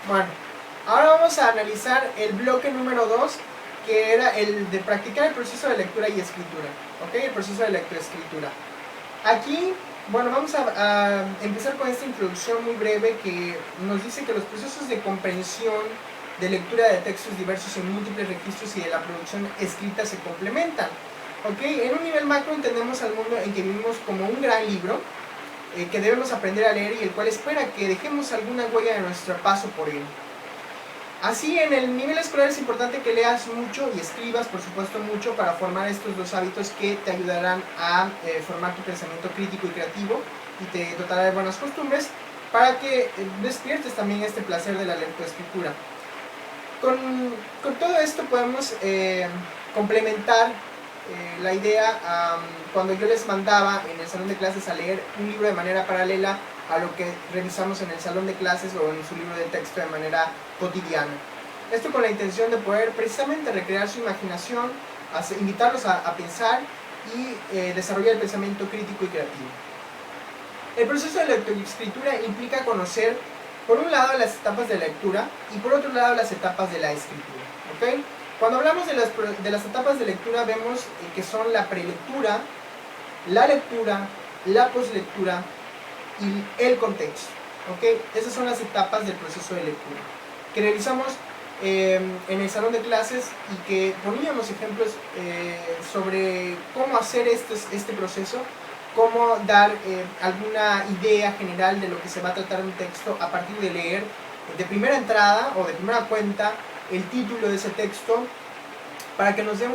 Bueno, ahora vamos a analizar el bloque número 2, que era el de practicar el proceso de lectura y escritura. ¿Ok? El proceso de lectura-escritura. Aquí, bueno, vamos a empezar con esta introducción muy breve que nos dice que los procesos de comprensión, de lectura de textos diversos en múltiples registros y de la producción escrita se complementan. ¿Ok? En un nivel macro entendemos al mundo en que vivimos como un gran libro que debemos aprender a leer y el cual espera que dejemos alguna huella de nuestro paso por él. Así, en el nivel escolar es importante que leas mucho y escribas, por supuesto, mucho para formar estos dos hábitos que te ayudarán a formar tu pensamiento crítico y creativo y te dotará de buenas costumbres para que despiertes también este placer de la lectoescritura. Con todo esto podemos complementar la idea cuando yo les mandaba en el salón de clases a leer un libro de manera paralela a lo que revisamos en el salón de clases o en su libro de texto de manera cotidiana. Esto con la intención de poder precisamente recrear su imaginación, invitarlos a pensar y desarrollar el pensamiento crítico y creativo. El proceso de lectoescritura implica conocer, por un lado, las etapas de lectura y por otro lado, las etapas de la escritura. ¿Okay? Cuando hablamos de las etapas de lectura, vemos que son la prelectura, la lectura, la poslectura y el contexto. ¿Okay? Esas son las etapas del proceso de lectura que realizamos en el salón de clases y que poníamos ejemplos sobre cómo hacer este proceso, cómo dar alguna idea general de lo que se va a tratar un texto a partir de leer de primera entrada o de primera cuenta el título de ese texto, para que nos dé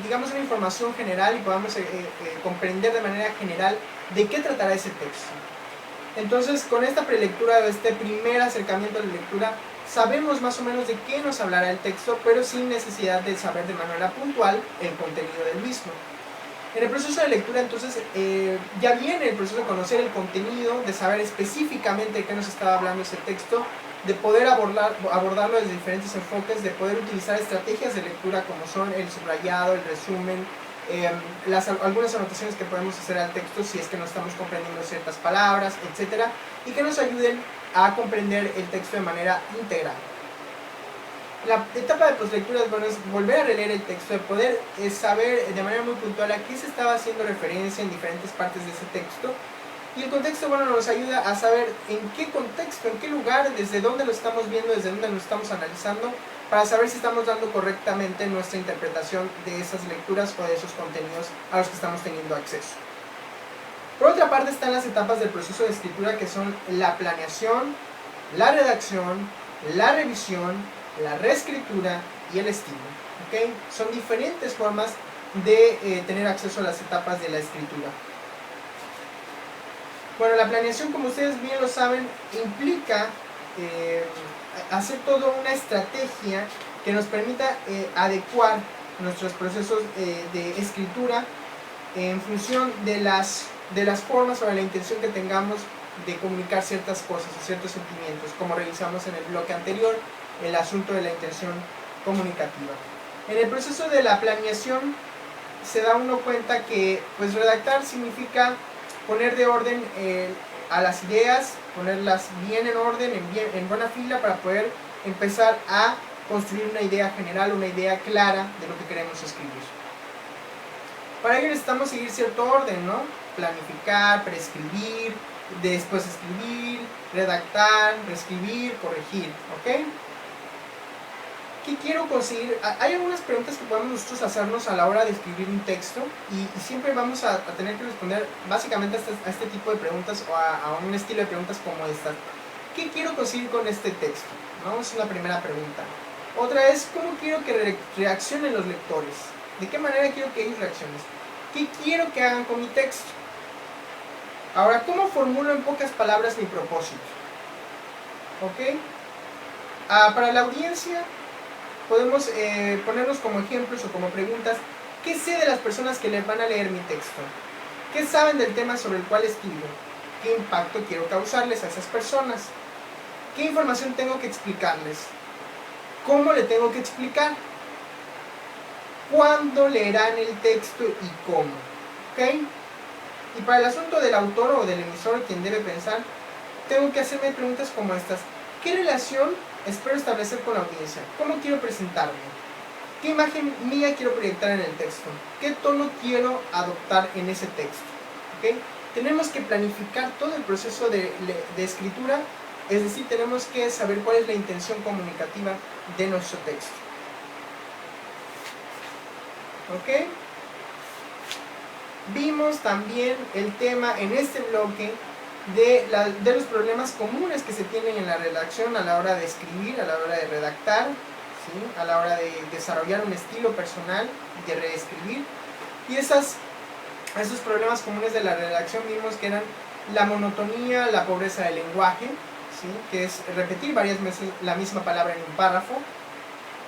digamos una información general y podamos comprender de manera general de qué tratará ese texto. Entonces, con esta prelectura, este primer acercamiento a la lectura, sabemos más o menos de qué nos hablará el texto, pero sin necesidad de saber de manera puntual el contenido del mismo. En el proceso de lectura, entonces, ya viene el proceso de conocer el contenido, de saber específicamente de qué nos estaba hablando ese texto, de poder abordarlo desde diferentes enfoques, de poder utilizar estrategias de lectura como son el subrayado, el resumen, algunas anotaciones que podemos hacer al texto si es que no estamos comprendiendo ciertas palabras, etc. y que nos ayuden a comprender el texto de manera integral. La etapa de poslectura es volver a releer el texto, de poder saber de manera muy puntual a qué se estaba haciendo referencia en diferentes partes de ese texto. Y el contexto, nos ayuda a saber en qué contexto, en qué lugar, desde dónde lo estamos viendo, desde dónde lo estamos analizando, para saber si estamos dando correctamente nuestra interpretación de esas lecturas o de esos contenidos a los que estamos teniendo acceso. Por otra parte están las etapas del proceso de escritura, que son la planeación, la redacción, la revisión, la reescritura y el estilo. ¿Okay? Son diferentes formas de tener acceso a las etapas de la escritura. Bueno, la planeación, como ustedes bien lo saben, implica hacer toda una estrategia que nos permita adecuar nuestros procesos de escritura en función de las formas o de la intención que tengamos de comunicar ciertas cosas o ciertos sentimientos, como revisamos en el bloque anterior, el asunto de la intención comunicativa. En el proceso de la planeación se da uno cuenta que redactar significa poner de orden a las ideas, ponerlas bien en orden, en buena fila, para poder empezar a construir una idea general, una idea clara de lo que queremos escribir. Para ello necesitamos seguir cierto orden, ¿no? Planificar, prescribir, después escribir, redactar, reescribir, corregir, ¿ok? ¿Qué quiero conseguir? Hay algunas preguntas que podemos nosotros hacernos a la hora de escribir un texto y siempre vamos a tener que responder básicamente a este tipo de preguntas o a un estilo de preguntas como esta. ¿Qué quiero conseguir con este texto? ¿No? Es una primera pregunta. Otra es, ¿cómo quiero que reaccionen los lectores? ¿De qué manera quiero que ellos reaccionen? ¿Qué quiero que hagan con mi texto? Ahora, ¿cómo formulo en pocas palabras mi propósito? ¿Ok? Para la audiencia podemos ponernos como ejemplos o como preguntas: ¿qué sé de las personas que les van a leer mi texto? ¿Qué saben del tema sobre el cual escribo? ¿Qué impacto quiero causarles a esas personas? ¿Qué información tengo que explicarles? ¿Cómo le tengo que explicar? ¿Cuándo leerán el texto y cómo? ¿Ok? Y para el asunto del autor o del emisor, quien debe pensar, tengo que hacerme preguntas como estas: ¿Qué relación espero establecer con la audiencia? ¿Cómo quiero presentarme? ¿Qué imagen mía quiero proyectar en el texto? ¿Qué tono quiero adoptar en ese texto? ¿Okay? Tenemos que planificar todo el proceso de escritura, es decir, tenemos que saber cuál es la intención comunicativa de nuestro texto. ¿Ok? Vimos también el tema en este bloque de los problemas comunes que se tienen en la redacción a la hora de escribir, a la hora de redactar, ¿sí? A la hora de desarrollar un estilo personal, de reescribir. Y esos problemas comunes de la redacción vimos que eran la monotonía, la pobreza del lenguaje, ¿sí? Que es repetir varias veces la misma palabra en un párrafo.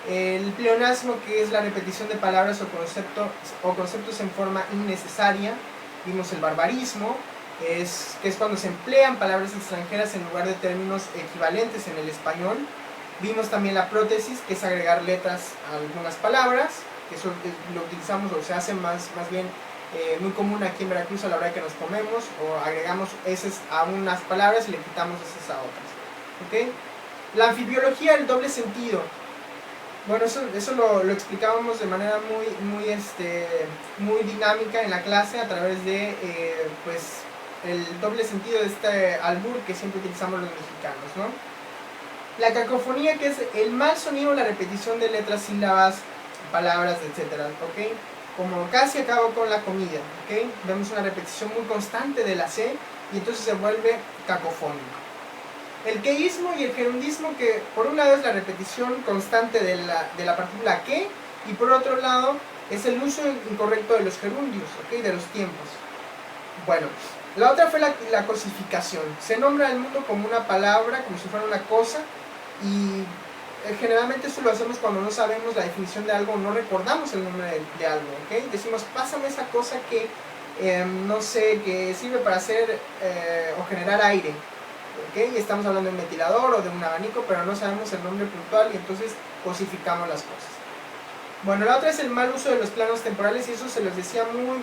El pleonasmo, que es la repetición de palabras o conceptos en forma innecesaria. Vimos el barbarismo, que es cuando se emplean palabras extranjeras en lugar de términos equivalentes en el español. Vimos también la prótesis, que es agregar letras a algunas palabras, que eso lo utilizamos o se hace más bien muy común aquí en Veracruz a la hora de que nos comemos, o agregamos eses a unas palabras y le quitamos eses a otras. ¿Okay? La anfibiología, el doble sentido. Bueno, eso lo explicábamos de manera muy dinámica en la clase a través de pues, el doble sentido de este albur que siempre utilizamos los mexicanos, ¿no? La cacofonía, que es el mal sonido, la repetición de letras, sílabas, palabras, etc. ¿Okay? Como casi acabo con la comida, ¿okay? Vemos una repetición muy constante de la C y entonces se vuelve cacofónico. El queísmo y el gerundismo, que por un lado es la repetición constante de la partícula que, y por otro lado es el uso incorrecto de los gerundios, ¿okay? De los tiempos. Bueno, la otra fue la cosificación. Se nombra al mundo como una palabra, como si fuera una cosa, y generalmente eso lo hacemos cuando no sabemos la definición de algo o no recordamos el nombre de algo, ¿okay? Decimos, pásame esa cosa que, no sé, que sirve para hacer o generar aire. ¿Okay? Estamos hablando de un ventilador o de un abanico, pero no sabemos el nombre puntual y entonces cosificamos las cosas. Bueno, la otra es el mal uso de los planos temporales, y eso se los decía muy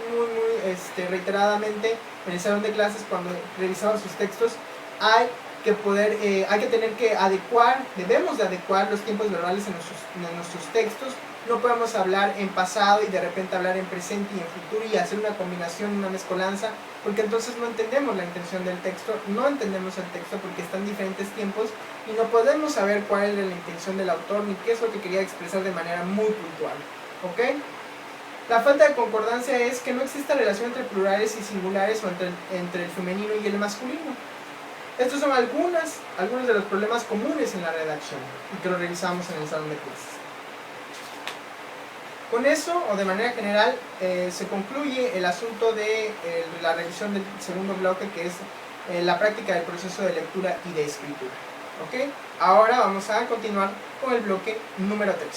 reiteradamente en el salón de clases cuando revisaban sus textos. Hay que tener que adecuar, debemos de adecuar los tiempos verbales en nuestros textos. No podemos hablar en pasado y de repente hablar en presente y en futuro y hacer una combinación, una mezcolanza, porque entonces no entendemos la intención del texto, no entendemos el texto porque están diferentes tiempos y no podemos saber cuál era la intención del autor ni qué es lo que quería expresar de manera muy puntual. ¿Ok? La falta de concordancia es que no exista relación entre plurales y singulares o entre el femenino y el masculino. Estos son algunos de los problemas comunes en la redacción y que lo revisamos en el salón de clases. Con eso, o de manera general, se concluye el asunto de la revisión del segundo bloque, que es la práctica del proceso de lectura y de escritura. ¿Okay? Ahora vamos a continuar con el bloque número 3.